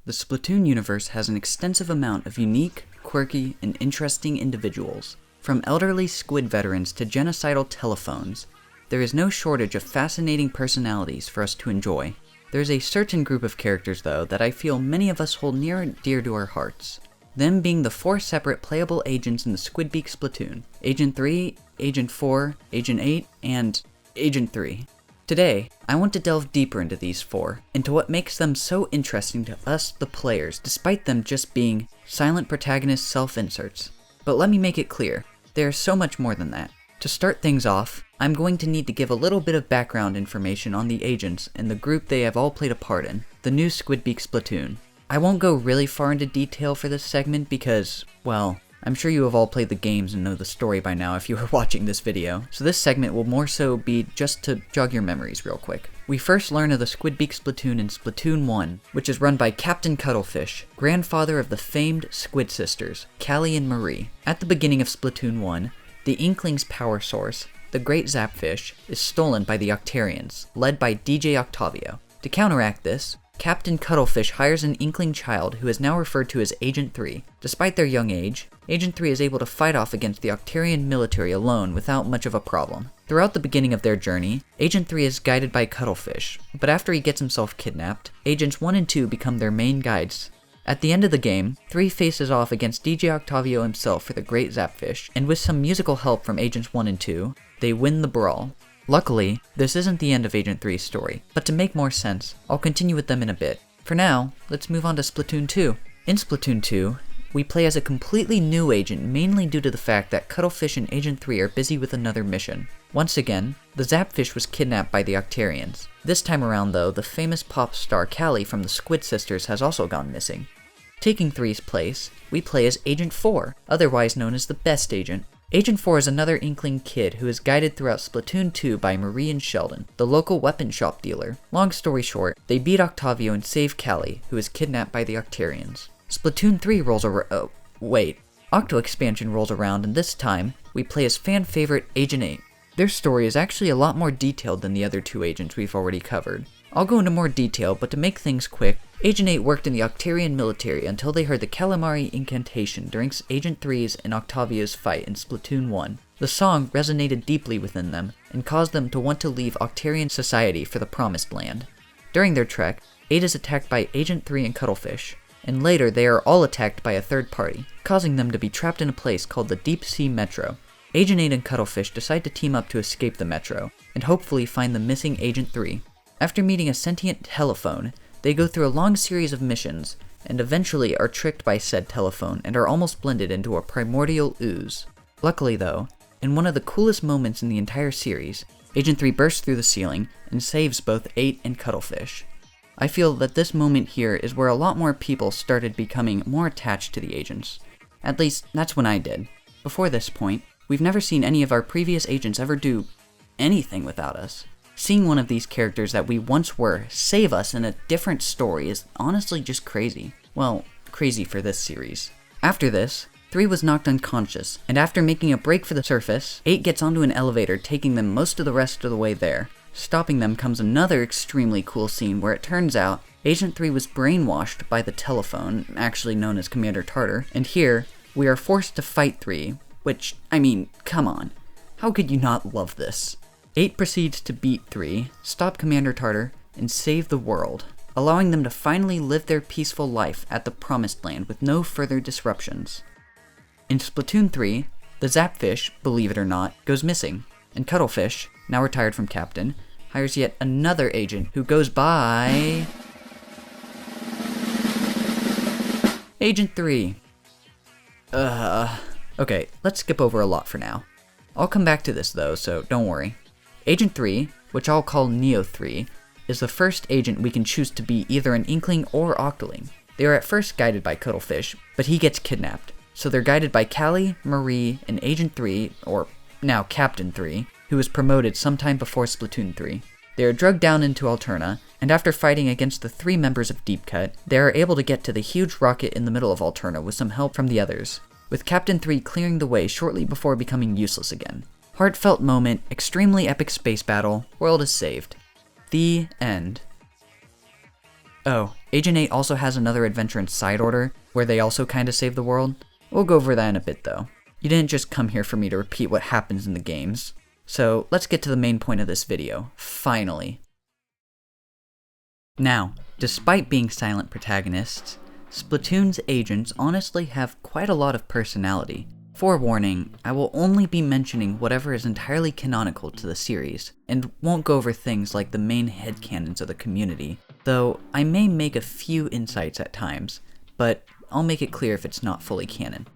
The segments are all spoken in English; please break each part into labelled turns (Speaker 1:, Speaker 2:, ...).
Speaker 1: The Splatoon universe has an extensive amount of unique, quirky, and interesting individuals. From elderly squid veterans to genocidal telephones, there is no shortage of fascinating personalities for us to enjoy. There is a certain group of characters, though, that I feel many of us hold near and dear to our hearts. Them being the 4 separate playable agents in the Squidbeak Splatoon: Agent 3, Agent 4, Agent 8, and Agent 3. Today, I want to delve deeper into these 4, into what makes them so interesting to us, the players, despite them just being silent protagonist self-inserts. But let me make it clear, they are so much more than that. To start things off, I'm going to need to give a little bit of background information on the agents and the group they have all played a part in, the new Squidbeak Splatoon. I won't go really far into detail for this segment because, well, I'm sure you have all played the games and know the story by now if you are watching this video, so this segment will more so be just to jog your memories real quick. We first learn of the Squidbeak Splatoon in Splatoon 1, which is run by Captain Cuttlefish, grandfather of the famed Squid Sisters, Callie and Marie. At the beginning of Splatoon 1, the Inkling's power source, the Great Zapfish, is stolen by the Octarians, led by DJ Octavio. To counteract this, Captain Cuttlefish hires an Inkling child who is now referred to as Agent 3. Despite their young age, Agent 3 is able to fight off against the Octarian military alone without much of a problem. Throughout the beginning of their journey, Agent 3 is guided by Cuttlefish, but after he gets himself kidnapped, Agents 1 and 2 become their main guides. At the end of the game, 3 faces off against DJ Octavio himself for the Great Zapfish, and with some musical help from Agents 1 and 2, they win the brawl. Luckily, this isn't the end of Agent 3's story, but to make more sense, I'll continue with them in a bit. For now, let's move on to Splatoon 2. In Splatoon 2, we play as a completely new agent mainly due to the fact that Cuttlefish and Agent 3 are busy with another mission. Once again, the Zapfish was kidnapped by the Octarians. This time around though, the famous pop star Callie from the Squid Sisters has also gone missing. Taking 3's place, we play as Agent 4, otherwise known as the Best Agent. Agent 4 is another Inkling kid who is guided throughout Splatoon 2 by Marie and Sheldon, the local weapon shop dealer. Long story short, they beat Octavio and save Callie, who is kidnapped by the Octarians. Splatoon 3 rolls around. Octo Expansion rolls around, and this time, we play as fan favorite Agent 8. Their story is actually a lot more detailed than the other 2 agents we've already covered. I'll go into more detail, but to make things quick, Agent 8 worked in the Octarian military until they heard the Calamari incantation during Agent 3's and Octavio's fight in Splatoon 1. The song resonated deeply within them, and caused them to want to leave Octarian society for the Promised Land. During their trek, 8 is attacked by Agent 3 and Cuttlefish, and later they are all attacked by a third party, causing them to be trapped in a place called the Deep Sea Metro. Agent 8 and Cuttlefish decide to team up to escape the Metro, and hopefully find the missing Agent 3. After meeting a sentient telephone, they go through a long series of missions, and eventually are tricked by said telephone and are almost blended into a primordial ooze. Luckily though, in one of the coolest moments in the entire series, Agent 3 bursts through the ceiling and saves both 8 and Cuttlefish. I feel that this moment here is where a lot more people started becoming more attached to the agents. At least, that's when I did. Before this point, we've never seen any of our previous agents ever do anything without us. Seeing one of these characters that we once were save us in a different story is honestly just crazy. Well, crazy for this series. After this, 3 was knocked unconscious, and after making a break for the surface, 8 gets onto an elevator taking them most of the rest of the way there. Stopping them comes another extremely cool scene where it turns out Agent 3 was brainwashed by the telephone, actually known as Commander Tartar, and here, we are forced to fight 3, which, I mean, come on. How could you not love this? 8 proceeds to beat 3, stop Commander Tartar, and save the world, allowing them to finally live their peaceful life at the Promised Land with no further disruptions. In Splatoon 3, the Zapfish, believe it or not, goes missing, and Cuttlefish, now retired from Captain, hires yet another agent who goes by Agent 3. Okay, let's skip over a lot for now. I'll come back to this though, so don't worry. Agent 3, which I'll call Neo 3, is the first agent we can choose to be either an Inkling or Octoling. They are at first guided by Cuttlefish, but he gets kidnapped, so they're guided by Callie, Marie, and Agent 3, or now Captain 3, who was promoted sometime before Splatoon 3. They are drugged down into Alterna, and after fighting against the 3 members of Deep Cut, they are able to get to the huge rocket in the middle of Alterna with some help from the others, with Captain 3 clearing the way shortly before becoming useless again. Heartfelt moment, extremely epic space battle, world is saved. The end. Oh, Agent 8 also has another adventure in Side Order, where they also kinda save the world. We'll go over that in a bit though. You didn't just come here for me to repeat what happens in the games. So let's get to the main point of this video, finally. Now, despite being silent protagonists, Splatoon's agents honestly have quite a lot of personality. Forewarning, I will only be mentioning whatever is entirely canonical to the series, and won't go over things like the main headcanons of the community, though I may make a few insights at times, but I'll make it clear if it's not fully canon.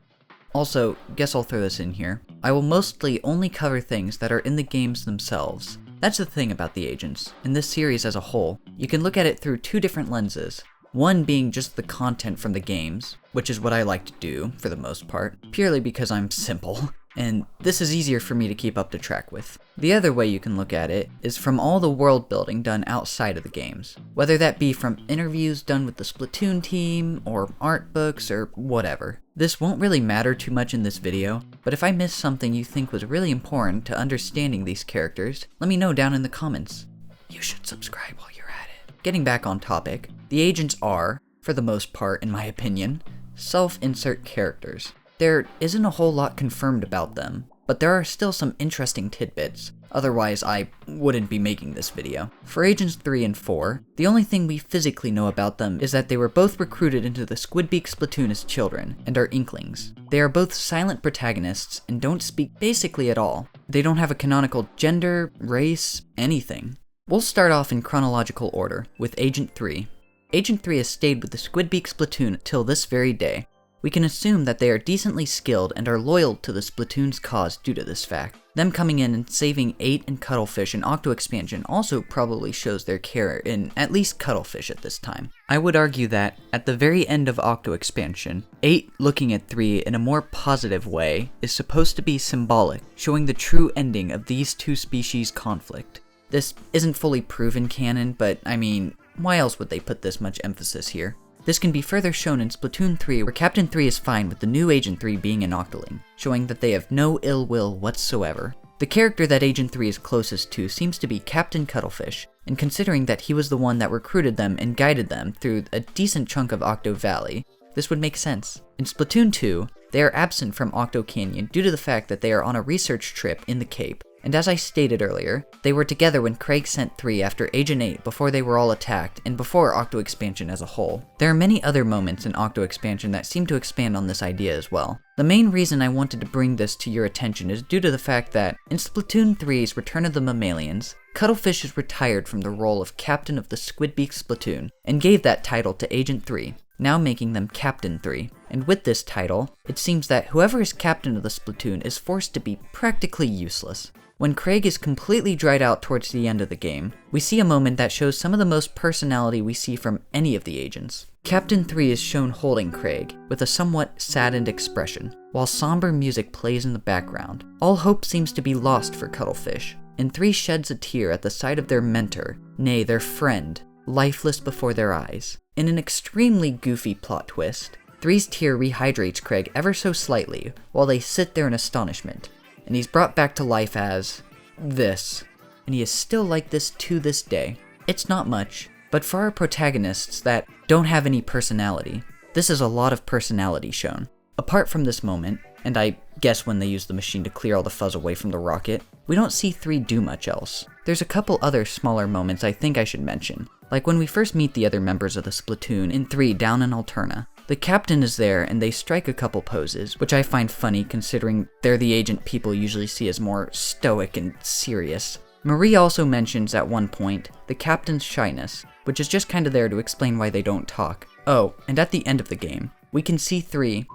Speaker 1: Also, guess I'll throw this in here, I will mostly only cover things that are in the games themselves. That's the thing about the agents. In this series as a whole, you can look at it through two different lenses. One being just the content from the games, which is what I like to do, for the most part, purely because I'm simple, and this is easier for me to keep up to track with. The other way you can look at it is from all the world building done outside of the games, whether that be from interviews done with the Splatoon team, or art books, or whatever. This won't really matter too much in this video, but if I missed something you think was really important to understanding these characters, let me know down in the comments. You should subscribe while you're at it. Getting back on topic, the agents are, for the most part in my opinion, self-insert characters. There isn't a whole lot confirmed about them, but there are still some interesting tidbits, otherwise I wouldn't be making this video. For Agents 3 and 4, the only thing we physically know about them is that they were both recruited into the Squidbeak Splatoon as children, and are Inklings. They are both silent protagonists, and don't speak basically at all. They don't have a canonical gender, race, anything. We'll start off in chronological order, with Agent 3. Agent 3 has stayed with the Squidbeak Splatoon till this very day. We can assume that they are decently skilled and are loyal to the Splatoon's cause due to this fact. Them coming in and saving 8 and Cuttlefish in Octo Expansion also probably shows their care in at least Cuttlefish at this time. I would argue that, at the very end of Octo Expansion, 8 looking at 3 in a more positive way is supposed to be symbolic, showing the true ending of these two species' conflict. This isn't fully proven canon, but I mean, why else would they put this much emphasis here? This can be further shown in Splatoon 3, where Captain 3 is fine with the new Agent 3 being an Octoling, showing that they have no ill will whatsoever. The character that Agent 3 is closest to seems to be Captain Cuttlefish, and considering that he was the one that recruited them and guided them through a decent chunk of Octo Valley, this would make sense. In Splatoon 2, they are absent from Octo Canyon due to the fact that they are on a research trip in the Cape, and as I stated earlier, they were together when Craig sent 3 after Agent 8 before they were all attacked, and before Octo Expansion as a whole. There are many other moments in Octo Expansion that seem to expand on this idea as well. The main reason I wanted to bring this to your attention is due to the fact that, in Splatoon 3's Return of the Mammalians, Cuttlefish is retired from the role of Captain of the Squidbeak Splatoon, and gave that title to Agent 3, now making them Captain 3. And with this title, it seems that whoever is captain of the Splatoon is forced to be practically useless. When Craig is completely dried out towards the end of the game, we see a moment that shows some of the most personality we see from any of the agents. Captain 3 is shown holding Craig, with a somewhat saddened expression, while somber music plays in the background. All hope seems to be lost for Cuttlefish, and 3 sheds a tear at the sight of their mentor, nay, their friend, lifeless before their eyes. In an extremely goofy plot twist, 3's tear rehydrates Craig ever so slightly, while they sit there in astonishment, and he's brought back to life as this, and he is still like this to this day. It's not much, but for our protagonists that don't have any personality, this is a lot of personality shown. Apart from this moment, and I guess when they use the machine to clear all the fuzz away from the rocket, we don't see 3 do much else. There's a couple other smaller moments I think I should mention, like when we first meet the other members of the Splatoon in 3 down in Alterna. The captain is there and they strike a couple poses, which I find funny considering they're the agent people usually see as more stoic and serious. Marie also mentions at one point the captain's shyness, which is just kinda there to explain why they don't talk. Oh, and at the end of the game, we can see 3.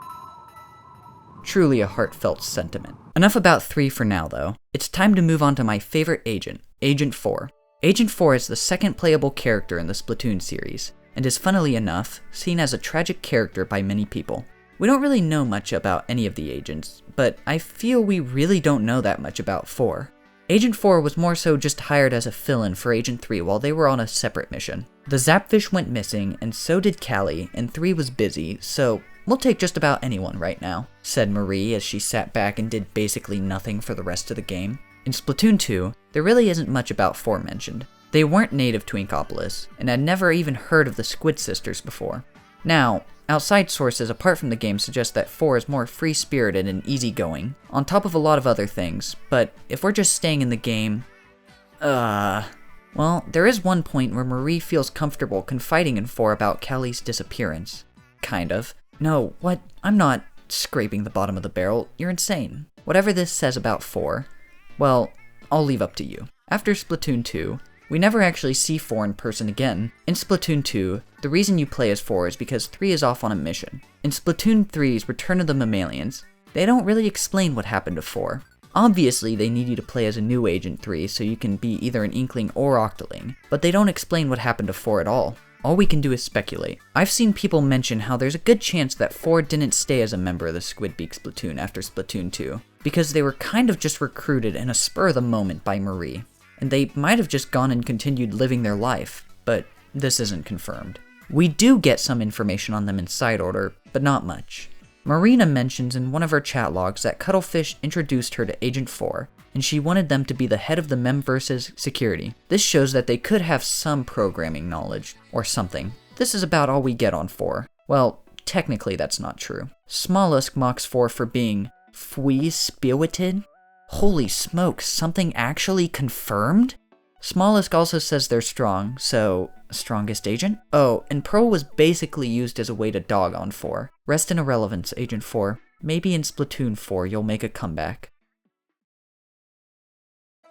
Speaker 1: Truly a heartfelt sentiment. Enough about 3 for now though. It's time to move on to my favorite agent, Agent 4. Agent 4 is the second playable character in the Splatoon series, and is funnily enough, seen as a tragic character by many people. We don't really know much about any of the agents, but I feel we really don't know that much about 4. Agent 4 was more so just hired as a fill-in for Agent 3 while they were on a separate mission. The Zapfish went missing, and so did Callie, and 3 was busy, so we'll take just about anyone right now, said Marie as she sat back and did basically nothing for the rest of the game. In Splatoon 2, there really isn't much about 4 mentioned. They weren't native to Inkopolis, and had never even heard of the Squid Sisters before. Now, outside sources apart from the game suggest that 4 is more free-spirited and easygoing, on top of a lot of other things, but if we're just staying in the game... Well, there is one point where Marie feels comfortable confiding in 4 about Callie's disappearance. Kind of. No, what? I'm not scraping the bottom of the barrel. You're insane. Whatever this says about 4, well, I'll leave up to you. After Splatoon 2, we never actually see 4 in person again. In Splatoon 2, the reason you play as 4 is because 3 is off on a mission. In Splatoon 3's Return of the Mammalians, they don't really explain what happened to 4. Obviously, they need you to play as a new Agent 3 so you can be either an Inkling or Octoling, but they don't explain what happened to 4 at all. All we can do is speculate. I've seen people mention how there's a good chance that 4 didn't stay as a member of the Squidbeaks platoon after Splatoon 2, because they were kind of just recruited in a spur of the moment by Marie, and they might have just gone and continued living their life, but this isn't confirmed. We do get some information on them in side order, but not much. Marina mentions in one of her chat logs that Cuttlefish introduced her to Agent 4, and she wanted them to be the head of the Memverse's security. This shows that they could have some programming knowledge, or something. This is about all we get on 4. Well, technically that's not true. Smollusk mocks 4 for being free-spirited? Holy smokes, something actually confirmed? Smollusk also says they're strong, so strongest agent? Oh, and Pearl was basically used as a way to dog on 4. Rest in irrelevance, Agent 4. Maybe in Splatoon 4 you'll make a comeback.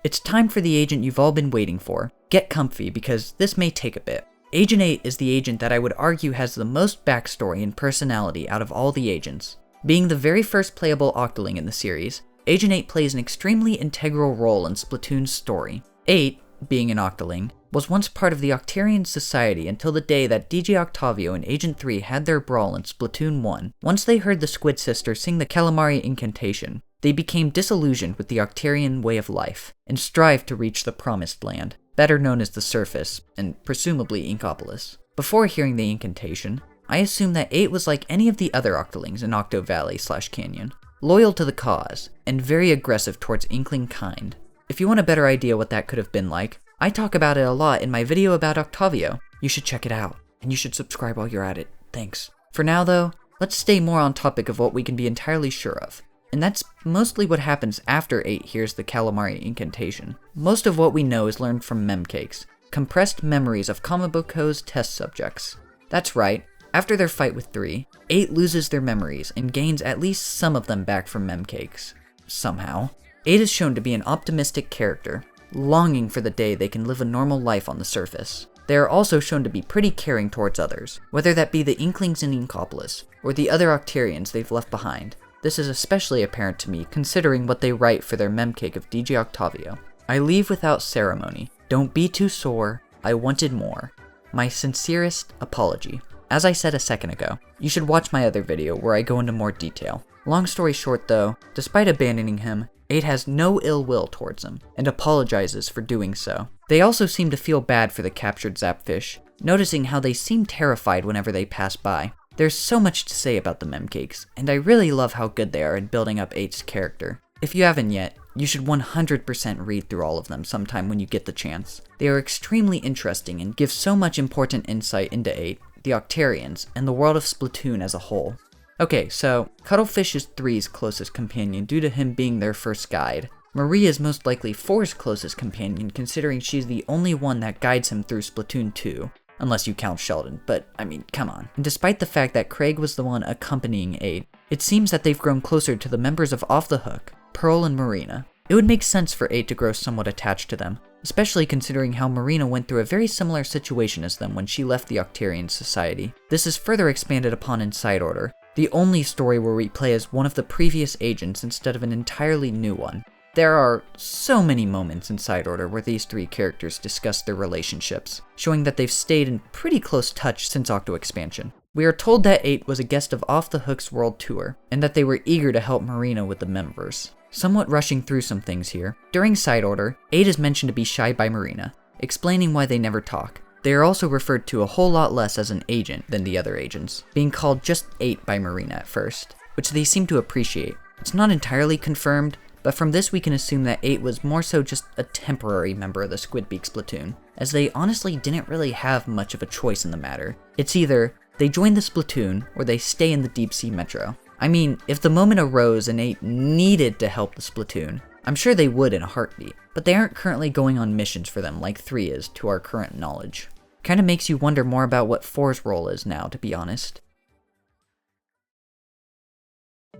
Speaker 1: It's time for the agent you've all been waiting for. Get comfy, because this may take a bit. Agent 8 is the agent that I would argue has the most backstory and personality out of all the agents. Being the very first playable Octoling in the series, Agent 8 plays an extremely integral role in Splatoon's story. 8, being an Octoling, was once part of the Octarian society until the day that DJ Octavio and Agent 3 had their brawl in Splatoon 1. Once they heard the Squid Sisters sing the Calamari incantation, they became disillusioned with the Octarian way of life, and strived to reach the Promised Land, better known as the Surface, and presumably Inkopolis. Before hearing the incantation, I assumed that 8 was like any of the other Octolings in Octo Valley/Canyon, loyal to the cause, and very aggressive towards Inkling kind. If you want a better idea what that could have been like, I talk about it a lot in my video about Octavio. You should check it out, and you should subscribe while you're at it. Thanks. For now though, let's stay more on topic of what we can be entirely sure of. And that's mostly what happens after 8 hears the Calamari incantation. Most of what we know is learned from memcakes, compressed memories of Kamaboko's test subjects. That's right, after their fight with 3, 8 loses their memories and gains at least some of them back from memcakes. Somehow. 8 is shown to be an optimistic character, longing for the day they can live a normal life on the surface. They are also shown to be pretty caring towards others, whether that be the Inklings in Inkopolis, or the other Octarians they've left behind. This is especially apparent to me considering what they write for their memcake of DJ Octavio. I leave without ceremony. Don't be too sore. I wanted more. My sincerest apology. As I said a second ago, you should watch my other video where I go into more detail. Long story short though, despite abandoning him, 8 has no ill will towards him, and apologizes for doing so. They also seem to feel bad for the captured Zapfish, noticing how they seem terrified whenever they pass by. There's so much to say about the memcakes, and I really love how good they are in building up 8's character. If you haven't yet, you should 100% read through all of them sometime when you get the chance. They are extremely interesting and give so much important insight into 8, the Octarians, and the world of Splatoon as a whole. Okay, so Cuttlefish is 3's closest companion due to him being their first guide. Marie is most likely 4's closest companion considering she's the only one that guides him through Splatoon 2. Unless you count Sheldon, but I mean, come on. And despite the fact that Craig was the one accompanying 8, it seems that they've grown closer to the members of Off the Hook, Pearl and Marina. It would make sense for 8 to grow somewhat attached to them, especially considering how Marina went through a very similar situation as them when she left the Octarian Society. This is further expanded upon in Side Order, the only story where we play as one of the previous agents instead of an entirely new one. There are so many moments in Side Order where these 3 characters discuss their relationships, showing that they've stayed in pretty close touch since Octo Expansion. We are told that 8 was a guest of Off the Hook's world tour, and that they were eager to help Marina with the members. Somewhat rushing through some things here, during Side Order, 8 is mentioned to be shy by Marina, explaining why they never talk. They are also referred to a whole lot less as an agent than the other agents, being called just 8 by Marina at first, which they seem to appreciate. It's not entirely confirmed, but from this we can assume that 8 was more so just a temporary member of the Squidbeaks platoon, as they honestly didn't really have much of a choice in the matter. It's either they join the Splatoon, or they stay in the Deep Sea Metro. I mean, if the moment arose and 8 needed to help the Splatoon, I'm sure they would in a heartbeat, but they aren't currently going on missions for them like 3 is, to our current knowledge. Kinda makes you wonder more about what 4's role is now, to be honest.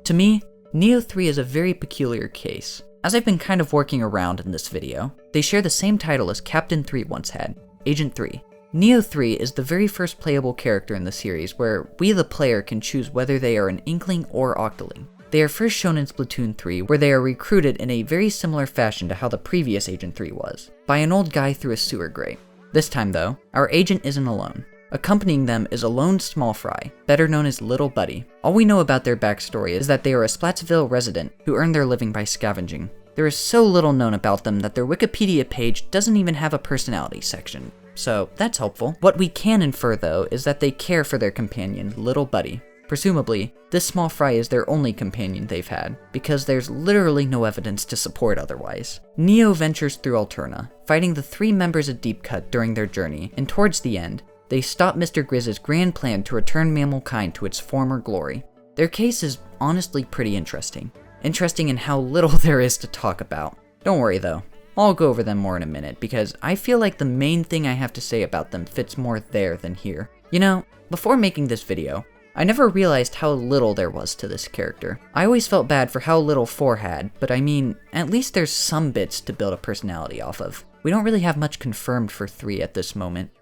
Speaker 1: To me, Neo 3 is a very peculiar case. As I've been kind of working around in this video, they share the same title as Captain 3 once had, Agent 3. Neo 3 is the very first playable character in the series where we the player can choose whether they are an Inkling or Octoling. They are first shown in Splatoon 3, where they are recruited in a very similar fashion to how the previous Agent 3 was, by an old guy through a sewer grate. This time though, our agent isn't alone. Accompanying them is a lone small fry, better known as Little Buddy. All we know about their backstory is that they are a Splatsville resident who earn their living by scavenging. There is so little known about them that their Wikipedia page doesn't even have a personality section, so that's helpful. What we can infer though is that they care for their companion, Little Buddy. Presumably, this small fry is their only companion they've had, because there's literally no evidence to support otherwise. Neo ventures through Alterna, fighting the 3 members of Deep Cut during their journey, and towards the end, they stop Mr. Grizz's grand plan to return mammal kind to its former glory. Their case is honestly pretty interesting. Interesting in how little there is to talk about. Don't worry though, I'll go over them more in a minute, because I feel like the main thing I have to say about them fits more there than here. You know, before making this video, I never realized how little there was to this character. I always felt bad for how little 4 had, but I mean, at least there's some bits to build a personality off of. We don't really have much confirmed for 3 at this moment.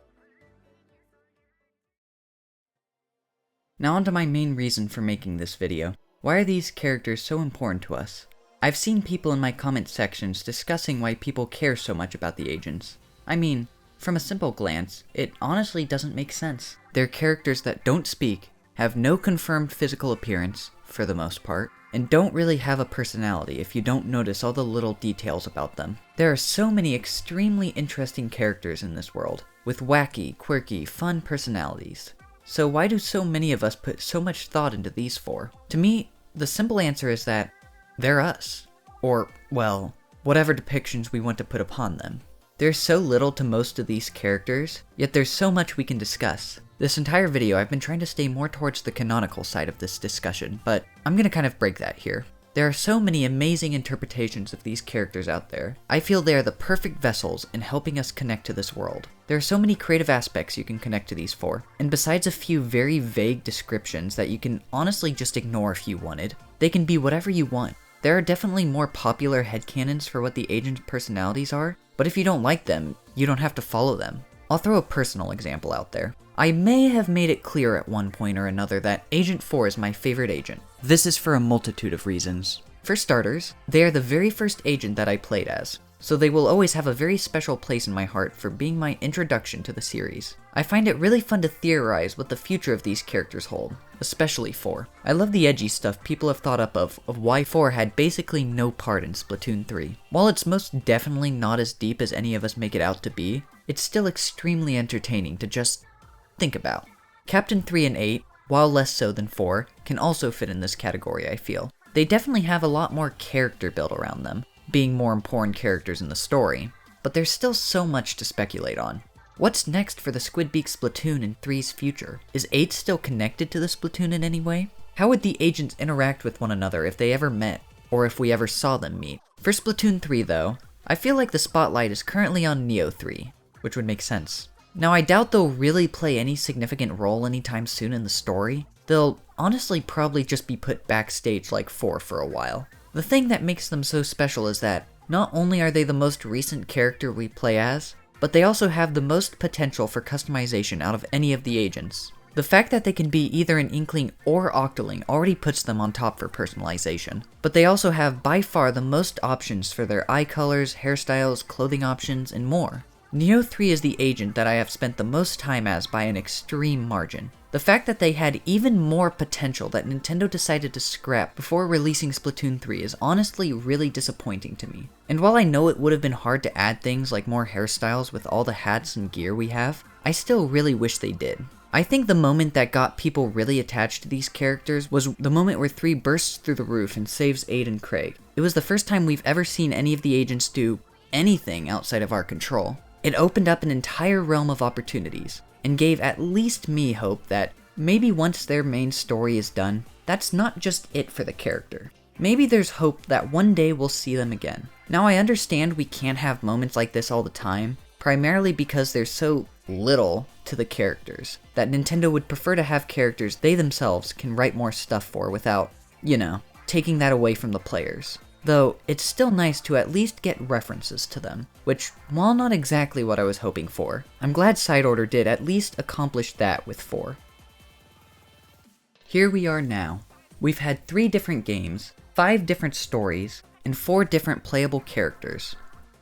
Speaker 1: Now onto my main reason for making this video. Why are these characters so important to us? I've seen people in my comment sections discussing why people care so much about the agents. I mean, from a simple glance, it honestly doesn't make sense. They're characters that don't speak, have no confirmed physical appearance, for the most part, and don't really have a personality if you don't notice all the little details about them. There are so many extremely interesting characters in this world, with wacky, quirky, fun personalities. So why do so many of us put so much thought into these 4? To me, the simple answer is that they're us. Or, well, whatever depictions we want to put upon them. There's so little to most of these characters, yet there's so much we can discuss. This entire video I've been trying to stay more towards the canonical side of this discussion, but I'm gonna kind of break that here. There are so many amazing interpretations of these characters out there. I feel they are the perfect vessels in helping us connect to this world. There are so many creative aspects you can connect to these 4, and besides a few very vague descriptions that you can honestly just ignore if you wanted, they can be whatever you want. There are definitely more popular headcanons for what the agent's personalities are, but if you don't like them, you don't have to follow them. I'll throw a personal example out there. I may have made it clear at one point or another that Agent 4 is my favorite agent. This is for a multitude of reasons. For starters, they are the very first agent that I played as, so they will always have a very special place in my heart for being my introduction to the series. I find it really fun to theorize what the future of these characters hold, especially 4. I love the edgy stuff people have thought up of why 4 had basically no part in Splatoon 3. While it's most definitely not as deep as any of us make it out to be, it's still extremely entertaining to just think about. Captain 3 and 8, while less so than 4, can also fit in this category, I feel. They definitely have a lot more character built around them, being more important characters in the story, but there's still so much to speculate on. What's next for the Squidbeaks Splatoon in 3's future? Is 8 still connected to the Splatoon in any way? How would the agents interact with one another if they ever met, or if we ever saw them meet? For Splatoon 3 though, I feel like the spotlight is currently on Neo 3, which would make sense. Now I doubt they'll really play any significant role anytime soon in the story. They'll honestly probably just be put backstage like 4 for a while. The thing that makes them so special is that not only are they the most recent character we play as, but they also have the most potential for customization out of any of the agents. The fact that they can be either an Inkling or Octoling already puts them on top for personalization, but they also have by far the most options for their eye colors, hairstyles, clothing options, and more. Neo 3 is the agent that I have spent the most time as by an extreme margin. The fact that they had even more potential that Nintendo decided to scrap before releasing Splatoon 3 is honestly really disappointing to me. And while I know it would have been hard to add things like more hairstyles with all the hats and gear we have, I still really wish they did. I think the moment that got people really attached to these characters was the moment where 3 bursts through the roof and saves Aid and Craig. It was the first time we've ever seen any of the agents do anything outside of our control. It opened up an entire realm of opportunities, and gave at least me hope that maybe once their main story is done, that's not just it for the character. Maybe there's hope that one day we'll see them again. Now I understand we can't have moments like this all the time, primarily because there's so little to the characters, that Nintendo would prefer to have characters they themselves can write more stuff for without, taking that away from the players. Though, it's still nice to at least get references to them, which, while not exactly what I was hoping for, I'm glad Side Order did at least accomplish that with 4. Here we are now. We've had 3 different games, 5 different stories, and 4 different playable characters.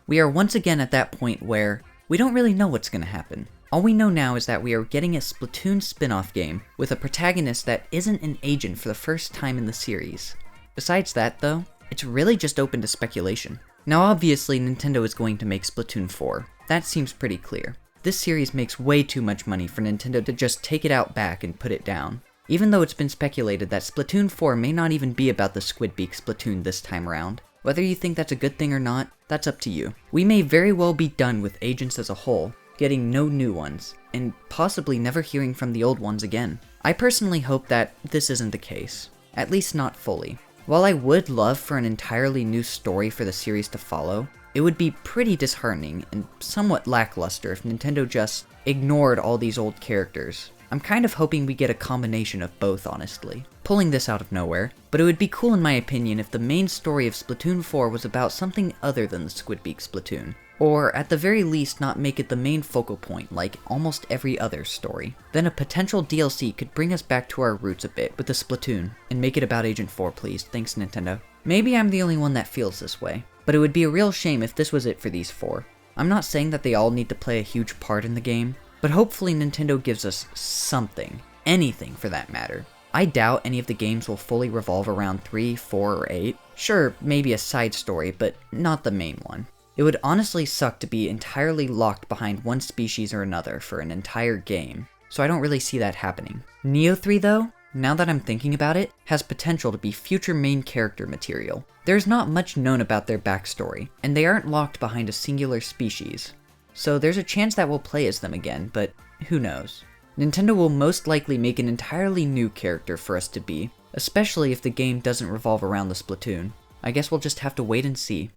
Speaker 1: We are once again at that point where we don't really know what's gonna happen. All we know now is that we are getting a Splatoon spin-off game with a protagonist that isn't an agent for the first time in the series. Besides that, though, it's really just open to speculation. Now obviously Nintendo is going to make Splatoon 4. That seems pretty clear. This series makes way too much money for Nintendo to just take it out back and put it down. Even though it's been speculated that Splatoon 4 may not even be about the Squidbeak Splatoon this time around. Whether you think that's a good thing or not, that's up to you. We may very well be done with agents as a whole, getting no new ones, and possibly never hearing from the old ones again. I personally hope that this isn't the case. At least not fully. While I would love for an entirely new story for the series to follow, it would be pretty disheartening and somewhat lackluster if Nintendo just ignored all these old characters. I'm kind of hoping we get a combination of both, honestly. Pulling this out of nowhere, but it would be cool in my opinion if the main story of Splatoon 4 was about something other than the Squidbeak Splatoon. Or, at the very least, not make it the main focal point like almost every other story. Then a potential DLC could bring us back to our roots a bit with the Splatoon, and make it about Agent 4 please, thanks Nintendo. Maybe I'm the only one that feels this way, but it would be a real shame if this was it for these 4. I'm not saying that they all need to play a huge part in the game, but hopefully Nintendo gives us something. Anything for that matter. I doubt any of the games will fully revolve around 3, 4, or 8. Sure, maybe a side story, but not the main one. It would honestly suck to be entirely locked behind one species or another for an entire game, so I don't really see that happening. Neo 3 though, now that I'm thinking about it, has potential to be future main character material. There's not much known about their backstory, and they aren't locked behind a singular species. So there's a chance that we'll play as them again, but who knows. Nintendo will most likely make an entirely new character for us to be, especially if the game doesn't revolve around the Splatoon. I guess we'll just have to wait and see.